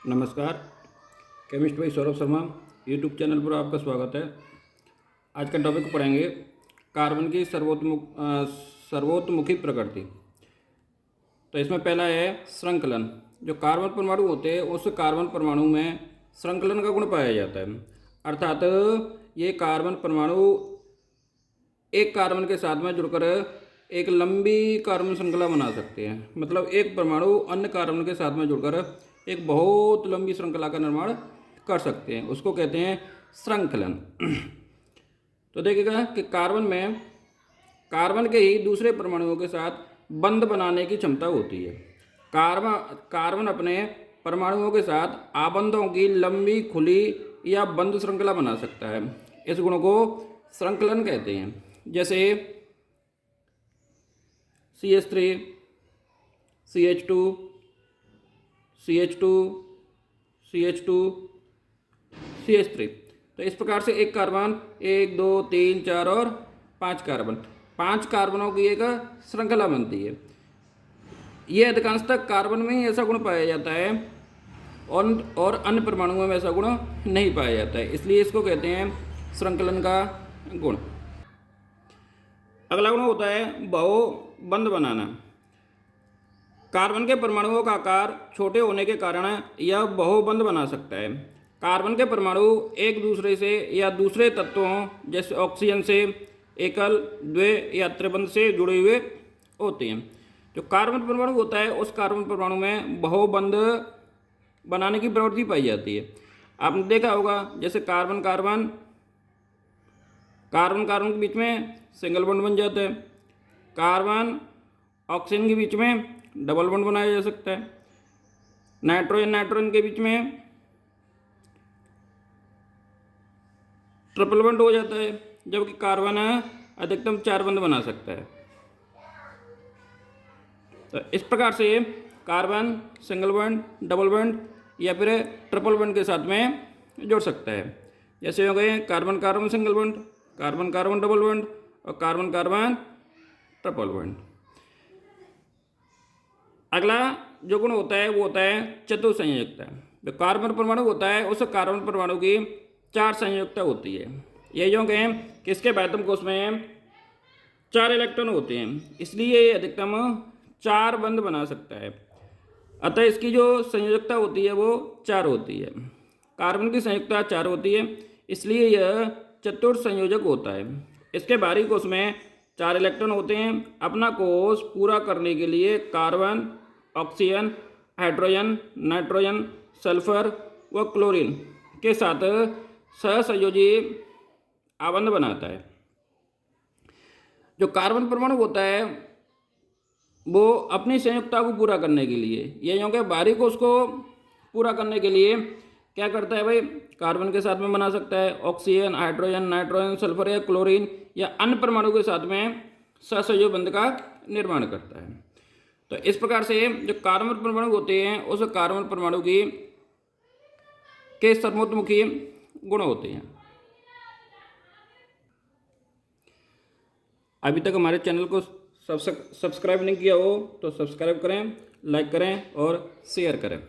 नमस्कार। केमिस्ट भाई Saurabh Sharma YouTube channel पर आपका स्वागत है। आज का टॉपिक पढ़ेंगे कार्बन की सर्वोत्मुखी प्रकृति। तो इसमें पहला है श्रृंखलन। जो कार्बन परमाणु होते हैं उस कार्बन परमाणु में श्रृंखलन का गुण पाया जाता है, अर्थात ये कार्बन परमाणु एक कार्बन के साथ में जुड़कर एक लंबी कार्बन श्रृंखला बना सकते हैं। मतलब एक परमाणु अन्य कार्बन के साथ में जुड़कर एक बहुत लंबी श्रृंखला का निर्माण कर सकते हैं, उसको कहते हैं श्रृंखलन। तो देखिएगा कि कार्बन के ही दूसरे परमाणुओं के साथ बंध बनाने की क्षमता होती है। कार्बन अपने परमाणुओं के साथ आबंधों की लंबी खुली या बंद श्रृंखला बना सकता है। इस गुण को श्रृंखलन कहते हैं। जैसे CH3, CH2, CH2, CH2, CH3। तो इस प्रकार से एक कार्बन 1, 2, 3, 4 और 5 कार्बनों की एक श्रृंखला बनती है। ये अधिकांशतः कार्बन में ही ऐसा गुण पाया जाता है और अन्य परमाणुओं में ऐसा गुण नहीं पाया जाता है, इसलिए इसको कहते हैं श्रृंखलन का गुण। अगला गुण होता है बहुबंध बनाना। कार्बन के परमाणुओं का आकार छोटे होने के कारण यह बहुबंध बना सकता है। कार्बन के परमाणु एक दूसरे से या दूसरे तत्वों जैसे ऑक्सीजन से एकल, द्वे या त्रिबंध से जुड़े हुए होते हैं। जो कार्बन परमाणु होता है उस कार्बन परमाणु में बहुबंध बनाने की प्रवृत्ति पाई जाती है। आपने देखा होगा जैसे कार्बन के बीच में सिंगल बॉन्ड बन जाता है। कार्बन ऑक्सीजन के बीच में डबल बॉन्ड बनाया जा सकता है। नाइट्रोजन के बीच में ट्रिपल बॉन्ड हो जाता है, जबकि कार्बन अधिकतम 4 बंध बना सकता है। तो इस प्रकार से carbon single bond, double bond या फिर ट्रिपल बॉन्ड के साथ में जोड़ सकता है। जैसे हो गए carbon carbon single bond, carbon carbon double bond और कार्बन कार्बन ट्रिपल बॉन्ड। अगला जो गुण होता है वो होता है चतुसंयोजकता। जो कार्बन परमाणु होता है उस कार्बन परमाणु की 4 संयोजकता होती है। ये जो कहें कि इसके एटम कोष में 4 इलेक्ट्रॉन होते हैं, इसलिए ये अधिकतम 4 बंध बना सकता है। अतः इसकी जो संयोजकता होती है वो 4 होती है। कार्बन की संयोजकता 4 होती है, इसलिए यह चतुर्संयोजक होता है। इसके बाहरी कोष में 4 इलेक्ट्रॉन होते हैं। अपना कोष पूरा करने के लिए carbon, oxygen, hydrogen, nitrogen, sulphur व क्लोरीन के साथ सहसंयोजी आबंध बनाता है। जो कार्बन परमाणु होता है वो अपनी संयुक्ता को पूरा करने के लिए या यूँ के बाहरी कोष को पूरा करने के लिए क्या करता है भाई, कार्बन के साथ में बना सकता है ऑक्सीजन, हाइड्रोजन, नाइट्रोजन, सल्फर या क्लोरीन या अन्य परमाणु के साथ में सहसंयोजी बंध का निर्माण करता है। तो इस प्रकार से जो कार्बन परमाणु होते हैं उस कार्बन परमाणु के सर्वोत्मुखी गुण होते हैं। अभी तक हमारे चैनल को सब्सक्राइब नहीं किया हो तो सब्सक्राइब करें, लाइक करें और शेयर करें।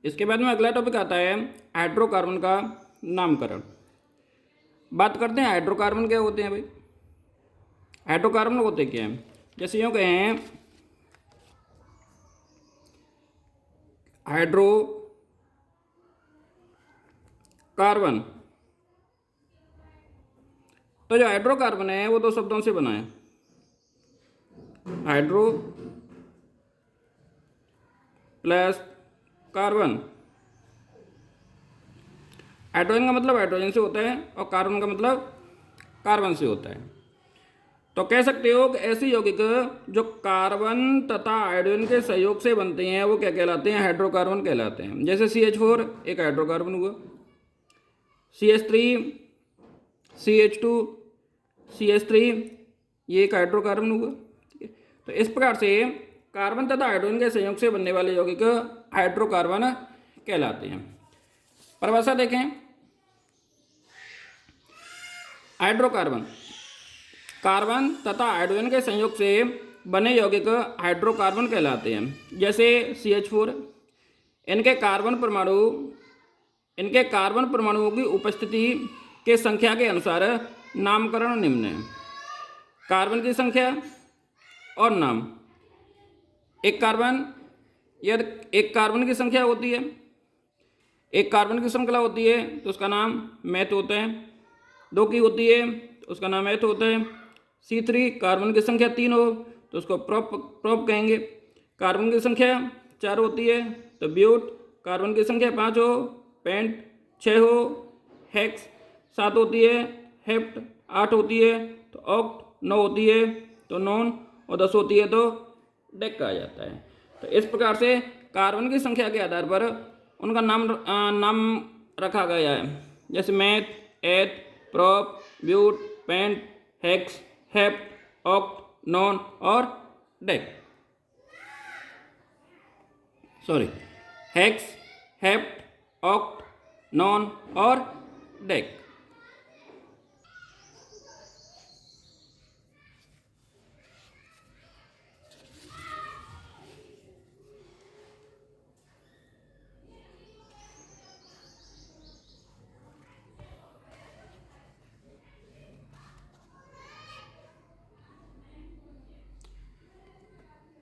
इसके बाद में अगला टॉपिक आता है हाइड्रोकार्बन का नामकरण। बात करते हैं हाइड्रोकार्बन क्या होते हैं भाई। हाइड्रोकार्बन होते क्या हैं, जैसे यूँ कहें हाइड्रोकार्बन। तो जो हाइड्रोकार्बन है वो 2 शब्दों से बना है। Hydro plus carbon. हाइड्रोजन का मतलब हाइड्रोजन से होता है और कार्बन का मतलब कार्बन से होता है। तो कह सकते हो कि ऐसे यौगिक जो कार्बन तथा हाइड्रोजन के सहयोग से बनते हैं वो क्या कहलाते हैं, हाइड्रोकार्बन कहलाते हैं। जैसे CH4 एक हाइड्रोकार्बन हुआ, CH3, CH2, CH3 ये एक हाइड्रोकार्बन हुआ। ठीक है, तो इस प्रकार से कार्बन तथा हाइड्रोजन के संयोग से बनने वाले यौगिक हाइड्रोकार्बन कहलाते हैं। परिभाषा देखें, हाइड्रोकार्बन कार्बन तथा हाइड्रोजन के संयोग से बने यौगिक हाइड्रोकार्बन कहलाते हैं। जैसे CH4 इनके कार्बन परमाणुओं की उपस्थिति के संख्या के अनुसार नामकरण निम्न है। कार्बन की संख्या और नाम। एक कार्बन की संख्या होती है, एक कार्बन की श्रृंखला होती है तो उसका नाम मैथ होता है। 2 की होती है तो उसका नाम मैथ होता है। C3 कार्बन की संख्या 3 हो तो उसको प्रोप कहेंगे। कार्बन की संख्या 4 होती है तो ब्यूट। कार्बन की संख्या 5 हो पेंट। 6 हो हेक्स। 7 होती है हेप्ट। 8 होती है तो ऑक्ट। 9 होती है तो नॉन और 10 होती है तो डेक कहा जाता है। तो इस प्रकार से कार्बन की संख्या के आधार पर उनका नाम रखा गया है, जैसे meth, eth, prop, but, pent, hex, hept, oct, non और dec. Hex, hept, oct, non और डेक।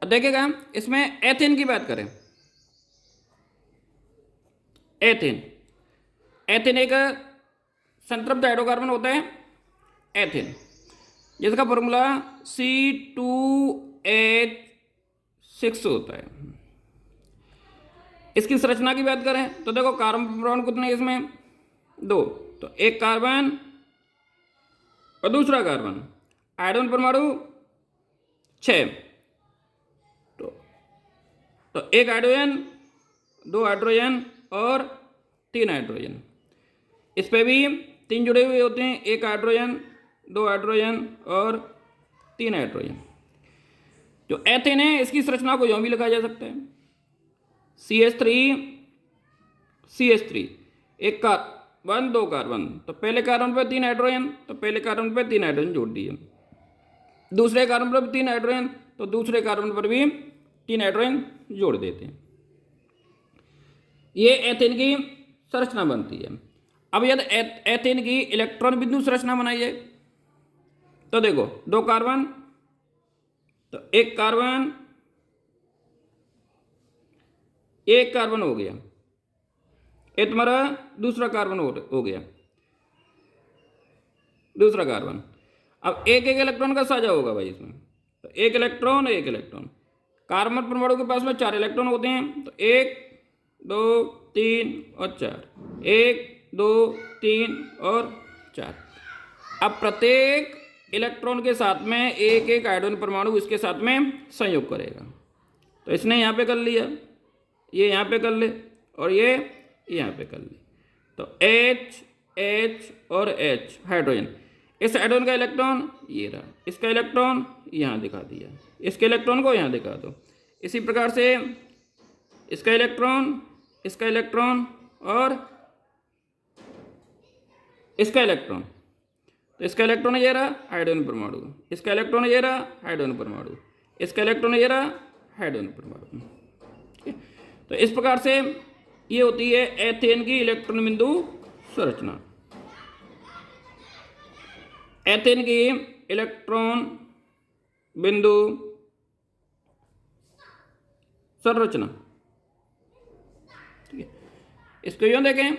देखिएगा इसमें एथेन की बात करें। एथेन एक संतृप्त हाइड्रोकार्बन होता है एथेन, जिसका फॉर्मूला C2H6 होता है। इसकी संरचना की बात करें तो देखो कार्बन परमाणु कितने इसमें 2, तो एक कार्बन और दूसरा कार्बन। हाइड्रोजन परमाणु 6, तो एक हाइड्रोजन, 2 हाइड्रोजन और 3 हाइड्रोजन। इस पे भी 3 जुड़े हुए होते हैं, एक हाइड्रोजन, 2 हाइड्रोजन और 3 हाइड्रोजन। जो एथेन है इसकी संरचना को यूं भी लिखा जा सकता है CH3 एक कार्बन, 2 कार्बन, तो पहले कार्बन पर 3 हाइड्रोजन, तो पहले कार्बन पर 3 हाइड्रोजन जोड़ दिए। दूसरे कार्बन पर भी 3 हाइड्रोजन, तो दूसरे कार्बन पर भी 3 हाइड्रोजन जोड़ देते हैं। ये एथेन की संरचना बनती है। अब यदि एथेन की इलेक्ट्रॉन बिंदु संरचना बनाइए तो देखो 2 कार्बन, तो एक कार्बन हो गया, ये तुम्हारा दूसरा कार्बन हो गया, दूसरा कार्बन। अब एक इलेक्ट्रॉन का साझा होगा भाई इसमें, तो एक इलेक्ट्रॉन। कार्बन परमाणु के पास में 4 इलेक्ट्रॉन होते हैं, तो 1, 2, 3 और 4, 1, 2, 3 और 4। अब प्रत्येक इलेक्ट्रॉन के साथ में एक हाइड्रोजन परमाणु इसके साथ में संयोग करेगा। तो इसने यहाँ पे कर लिया, ये यहाँ पे कर ले और ये यहाँ पे कर ले, तो H और H हाइड्रोजन। इस हाइड्रोजन का इलेक्ट्रॉन ये रहा, इसका इलेक्ट्रॉन यहाँ दिखा दिया, इसके इलेक्ट्रॉन को यहाँ दिखा दो। इसी प्रकार से इसका इलेक्ट्रॉन और इसका इलेक्ट्रॉन, तो इसका इलेक्ट्रॉन ये रहा हाइड्रोजन परमाणु, इसका इलेक्ट्रॉन ये रहा हाइड्रोजन परमाणु, इसका इलेक्ट्रॉन ये रहा हाइड्रोजन परमाणु। तो इस प्रकार से ये होती है एथेन की इलेक्ट्रॉन बिंदु संरचना। एथेन की इलेक्ट्रॉन बिंदु संरचना, ठीक है। इसको यूं देखें,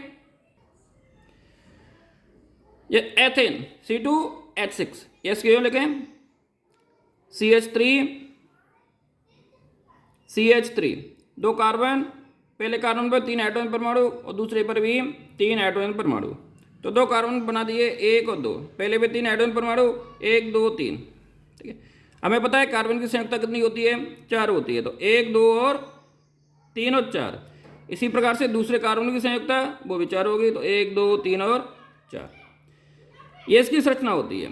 ये एथेन C2H6, इसको यूं लिखें CH3 2 कार्बन, पहले कार्बन पर 3 हाइड्रोजन परमाणु और दूसरे पर भी 3 हाइड्रोजन परमाणु, तो 2 कार्बन बना दिए 1 और 2, पहले पे 3 हाइड्रोजन परमाणु 1, 2, 3, ठीक है। हमें पता है कार्बन की संयुक्ता कितनी होती है 4 होती है, तो 1, 2 और 3 और 4। इसी प्रकार से दूसरे कार्बन की संयुक्ता वो भी 4 होगी, तो 1, 2, 3 और 4। ये इसकी संरचना होती है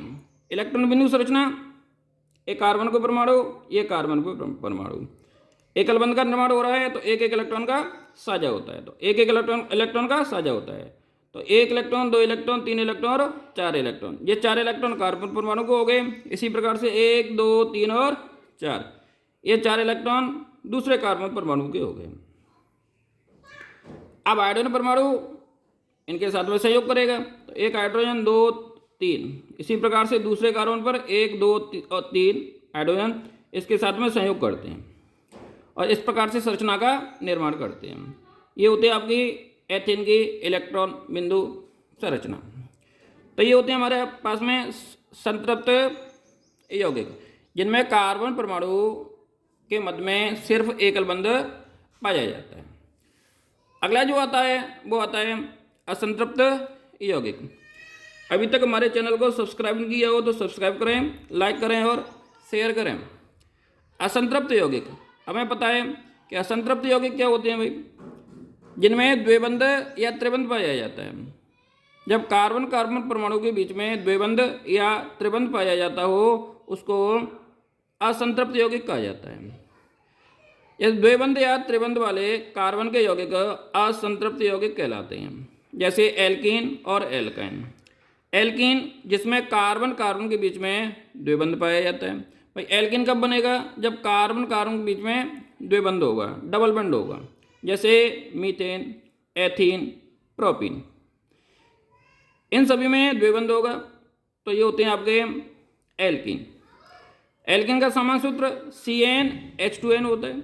इलेक्ट्रॉन बिंदु संरचना। एक कार्बन को परमाणु, ये कार्बन को परमाणु, एकल बंध का निर्माण हो रहा है, तो एक इलेक्ट्रॉन का साझा होता है, तो एक इलेक्ट्रॉन का साझा होता है, तो 1 इलेक्ट्रॉन, 2 इलेक्ट्रॉन, 3 इलेक्ट्रॉन और 4 इलेक्ट्रॉन। ये 4 इलेक्ट्रॉन कार्बन परमाणु को हो गए। इसी प्रकार से 1, 2, 3 और 4, ये 4 इलेक्ट्रॉन दूसरे कार्बन परमाणु के हो गए। अब हाइड्रोजन परमाणु इनके साथ में सहयोग करेगा, तो एक हाइड्रोजन 2 3, इसी प्रकार से दूसरे कार्बन पर 1 2 और 3 हाइड्रोजन इसके साथ में सहयोग करते हैं और इस प्रकार से संरचना का निर्माण करते हैं। ये होते हैं आपकी एथेन की इलेक्ट्रॉन बिंदु संरचना। तो ये होते हैं हमारे पास में संतृप्त यौगिक, जिनमें कार्बन परमाणु के मध्य में सिर्फ एकल बंध पाया जाता है। अगला जो आता है वो आता है असंतृप्त यौगिक। अभी तक हमारे चैनल को सब्सक्राइब नहीं किया हो तो सब्सक्राइब करें, लाइक करें और शेयर करें। असंतृप्त यौगिक, हमें पता है कि असंतृप्त यौगिक क्या होते हैं भाई, जिनमें द्विबंध या त्रिबंध पाया जाता है। जब कार्बन कार्बन परमाणु के बीच में द्विबंध या त्रिबंध पाया जाता हो उसको असंतृप्त यौगिक कहा जाता है। इस द्विबंध या त्रिबंध वाले कार्बन के यौगिक असंतृप्त यौगिक कहलाते हैं, जैसे एल्कीन और एल्काइन। एल्कीन जिसमें कार्बन कार्बन के बीच में द्विबंध पाया जाता है। भाई एल्कीन कब बनेगा, जब कार्बन कार्बन के बीच में द्विबंध होगा, डबल बंड होगा, जैसे मीथेन, एथीन, प्रोपीन, इन सभी में द्विबंध होगा, तो ये होते हैं आपके एल्कीन। एल्कीन का समान सूत्र CnH2n होता है।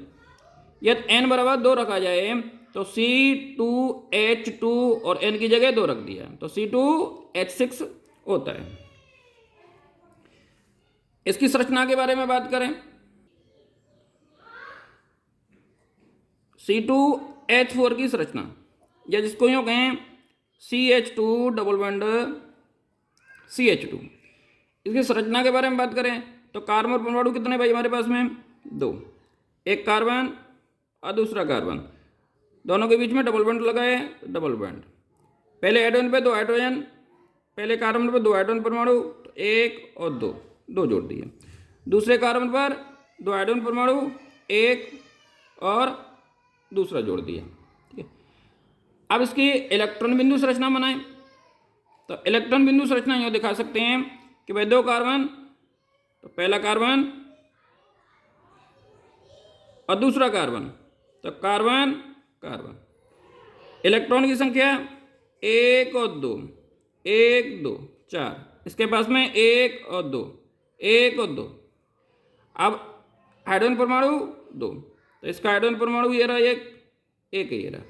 यदि n बराबर 2 रखा जाए तो C2H2 और n की जगह 2 रख दिया तो C2H6 होता है। इसकी संरचना के बारे में बात करें, C2H4 की संरचना, या जिसको यूँ कहें CH2 डबल बॉन्ड CH2, इसकी संरचना के बारे में बात करें तो कार्बन परमाणु कितने भाई हमारे पास में 2, एक कार्बन और दूसरा कार्बन, दोनों के बीच में डबल बॉन्ड लगा है, डबल बॉन्ड। पहले हाइड्रोजन पे 2 हाइड्रोजन, पहले कार्बन पर 2 हाइड्रोजन परमाणु, 1 और 2 जोड़ दिए। दूसरे कार्बन पर 2 हाइड्रोजन परमाणु, 1 और दूसरा जोड़ दिया। ठीक है, अब इसकी इलेक्ट्रॉन बिंदु संरचना बनाएं तो इलेक्ट्रॉन बिंदु संरचना यूँ दिखा सकते हैं कि भाई 2 कार्बन, तो पहला कार्बन और दूसरा कार्बन, तो कार्बन कार्बन। इलेक्ट्रॉन की संख्या 1 और 2, 1 2 4, इसके पास में 1 और 2, 1 और 2। अब हाइड्रोजन परमाणु 2, तो इसका हाइड्रोजन परमाणु ये रहा, एक ये रहा,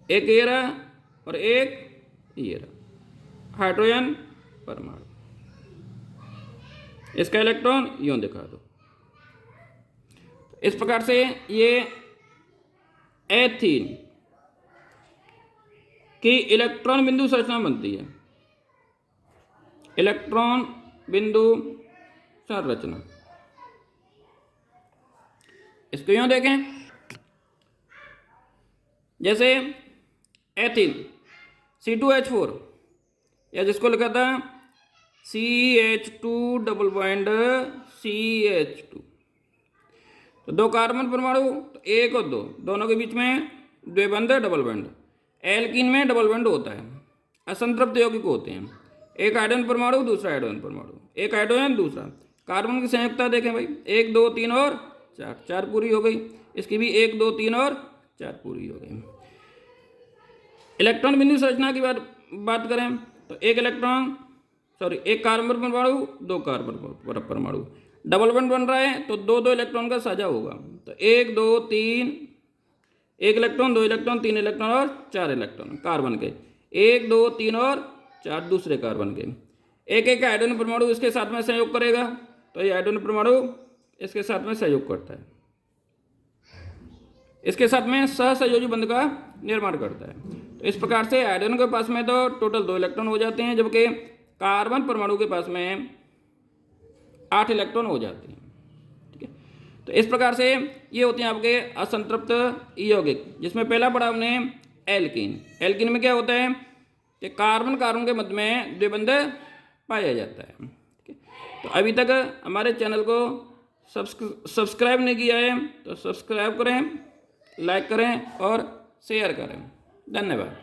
एक ये रहा और एक ये रहा हाइड्रोजन परमाणु। इसका इलेक्ट्रॉन यूं दिखा दो। इस प्रकार से ये एथीन की इलेक्ट्रॉन बिंदु संरचना बनती है। इलेक्ट्रॉन बिंदु संरचना इसको यूं देखें, जैसे एथीन C2H4, या जिसको लिखा था CH2 डबल बॉन्ड CH2, तो 2 कार्बन परमाणु, तो 1 और 2, दोनों के बीच में द्विबंध डबल बॉन्ड। एल्कीन में डबल बॉन्ड होता है, असंतृप्त यौगिक होते हैं, एक हाइड्रोजन परमाणु, दूसरा हाइड्रोजन परमाणु, एक हाइड्रोजन दूसरा। कार्बन की संयुक्तता देखें भाई, 1 2 3 और 4, 4 पूरी हो गई। इसकी भी 1 2 3 और 4 पूरी हो गई। इलेक्ट्रॉन बिंदु संरचना की बात करें तो एक कार्बन परमाणु, 2 कार्बन परमाणु, डबल बॉन्ड बन रहा है तो 2 इलेक्ट्रॉन का साझा होगा, तो 1 2 3, 1 इलेक्ट्रॉन, 2 इलेक्ट्रॉन, 3 इलेक्ट्रॉन और 4 इलेक्ट्रॉन कार्बन के, 1 2 3 और 4 दूसरे कार्बन के। एक हाइड्रोजन परमाणु इसके साथ में सहयोग करेगा, तो ये हाइड्रोजन परमाणु इसके साथ में सहयोग करता है, इसके साथ में सहसंयोजी बंध का निर्माण करता है। तो इस प्रकार से हाइड्रोजन के पास में तो टोटल 2 इलेक्ट्रॉन हो जाते हैं, जबकि कार्बन परमाणु के पास में 8 इलेक्ट्रॉन हो जाते हैं। ठीक है, तो इस प्रकार से ये होते हैं आपके असंतृप्त यौगिक, जिसमें पहला पढ़ा हमने एल्कीन। एल्कीन में क्या होता है कि कार्बन कार्बन के मध्य में द्विबंध पाया जाता है। ठीक है, तो अभी तक हमारे चैनल को सब्सक्राइब नहीं किया है तो सब्सक्राइब करें, लाइक करें और शेयर करें। धन्यवाद।